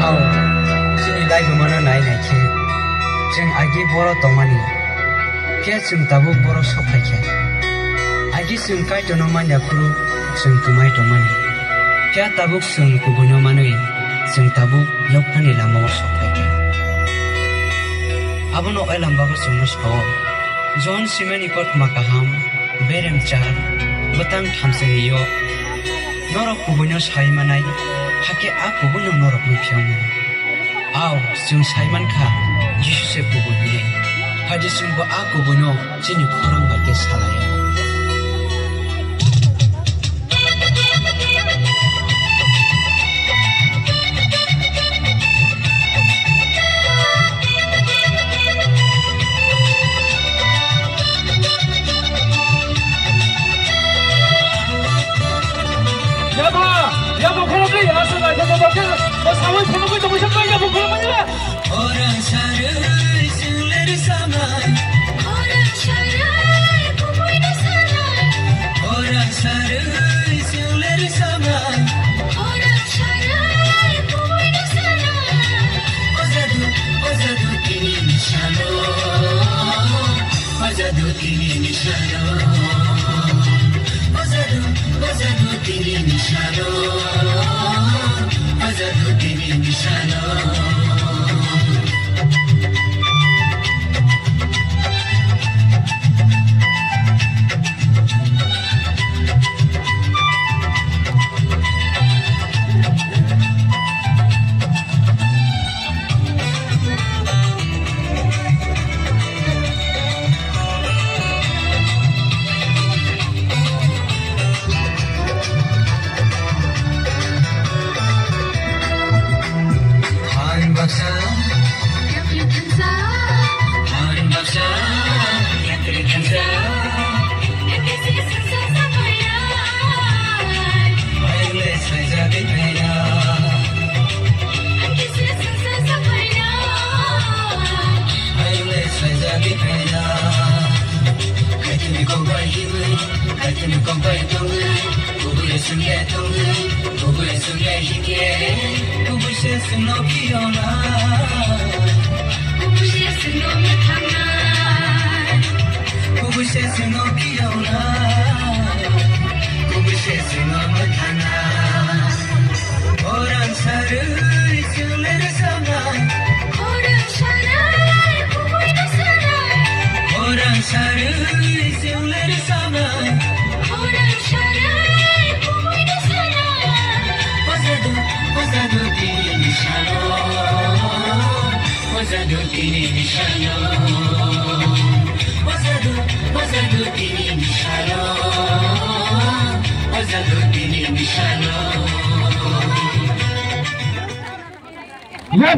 Aw, sini dai gumana nai nai ke. Jeng agi boro tomani. Ke sung tabu boro sopai ke. Agi sung kai tono manja kuru sung kumai tomani. Ke tabu sung kubuno manui sung tabu yopani lama sopai ke. Abono elam babu sung nusko. John Simeni kot makaham berem char batang thamseniyo. Norok kubuno saimanai hake a kubuno norok mipyong. Aw sung saiman kha Yesus se kubuno. Haji sung bo a kubuno chini khorang ba ke salaya. Orang sarai singler samai, orang sarai kubui nasanai, orang sarai singler samai, orang sarai kubui nasanai. Ozadu kini nishano, ozadu kini nishano, ozadu kini nishano, ozadu kini nishano. Yeah.